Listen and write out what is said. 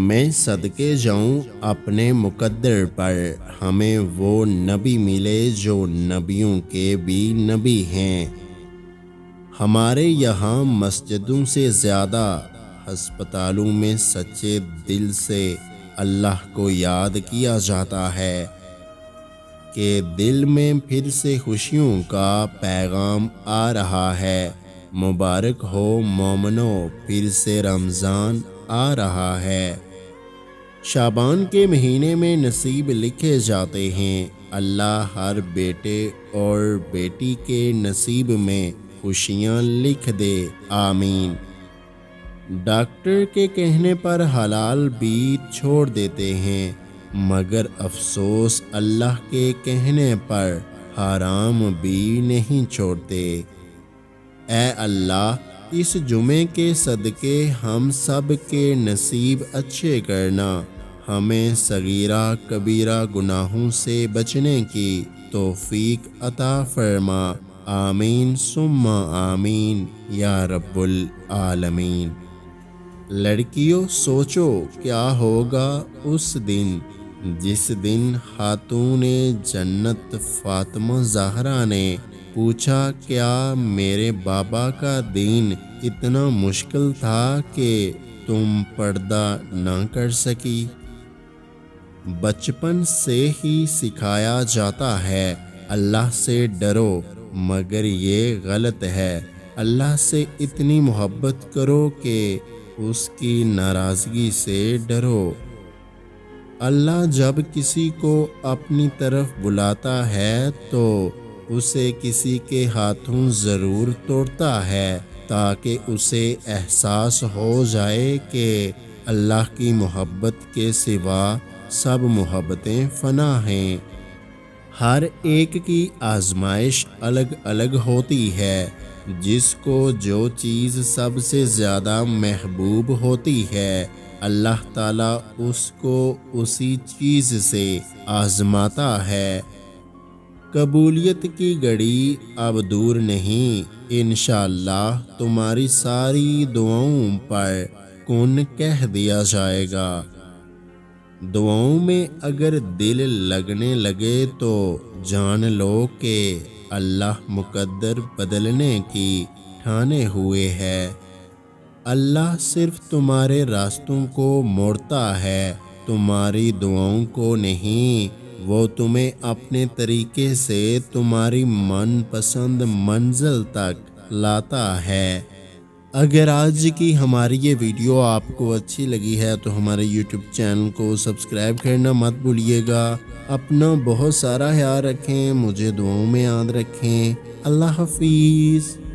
میں صدقے جاؤں اپنے مقدر پر، ہمیں وہ نبی ملے جو نبیوں کے بھی نبی ہیں۔ ہمارے یہاں مسجدوں سے زیادہ ہسپتالوں میں سچے دل سے اللہ کو یاد کیا جاتا ہے کہ دل میں پھر سے خوشیوں کا پیغام آ رہا ہے۔ مبارک ہو مومنو، پھر سے رمضان آ رہا ہے۔ شعبان کے مہینے میں نصیب لکھے جاتے ہیں۔ اللہ ہر بیٹے اور بیٹی کے نصیب میں خوشیاں لکھ دے، آمین۔ ڈاکٹر کے کہنے پر حلال بھی چھوڑ دیتے ہیں، مگر افسوس اللہ کے کہنے پر حرام بھی نہیں چھوڑتے۔ اے اللہ، اس جمعے کے صدقے ہم سب کے نصیب اچھے کرنا، ہمیں صغیرہ کبیرہ گناہوں سے بچنے کی توفیق عطا فرما، آمین ثم آمین یا رب العالمین۔ لڑکیوں سوچو کیا ہوگا اس دن جس دن خاتون جنت فاطمہ زہرا نے پوچھا، کیا میرے بابا کا دین اتنا مشکل تھا کہ تم پردہ نہ کر سکی؟ بچپن سے ہی سکھایا جاتا ہے اللہ سے ڈرو، مگر یہ غلط ہے۔ اللہ سے اتنی محبت کرو کہ اس کی ناراضگی سے ڈرو۔ اللہ جب کسی کو اپنی طرف بلاتا ہے تو اسے کسی کے ہاتھوں ضرور توڑتا ہے، تاکہ اسے احساس ہو جائے کہ اللہ کی محبت کے سوا سب محبتیں فنا ہیں۔ ہر ایک کی آزمائش الگ الگ ہوتی ہے۔ جس کو جو چیز سب سے زیادہ محبوب ہوتی ہے، اللہ تعالیٰ اس کو اسی چیز سے آزماتا ہے۔ قبولیت کی گھڑی اب دور نہیں، انشاءاللہ تمہاری ساری دعاؤں پر کن کہہ دیا جائے گا۔ دعاؤں میں اگر دل لگنے لگے تو جان لو کہ اللہ مقدر بدلنے کی ٹھانے ہوئے ہے۔ اللہ صرف تمہارے راستوں کو موڑتا ہے، تمہاری دعاؤں کو نہیں۔ وہ تمہیں اپنے طریقے سے تمہاری من پسند منزل تک لاتا ہے۔ اگر آج کی ہماری یہ ویڈیو آپ کو اچھی لگی ہے تو ہمارے یوٹیوب چینل کو سبسکرائب کرنا مت بھولیے گا۔ اپنا بہت سارا خیال رکھیں، مجھے دعاؤں میں یاد رکھیں۔ اللہ حافظ۔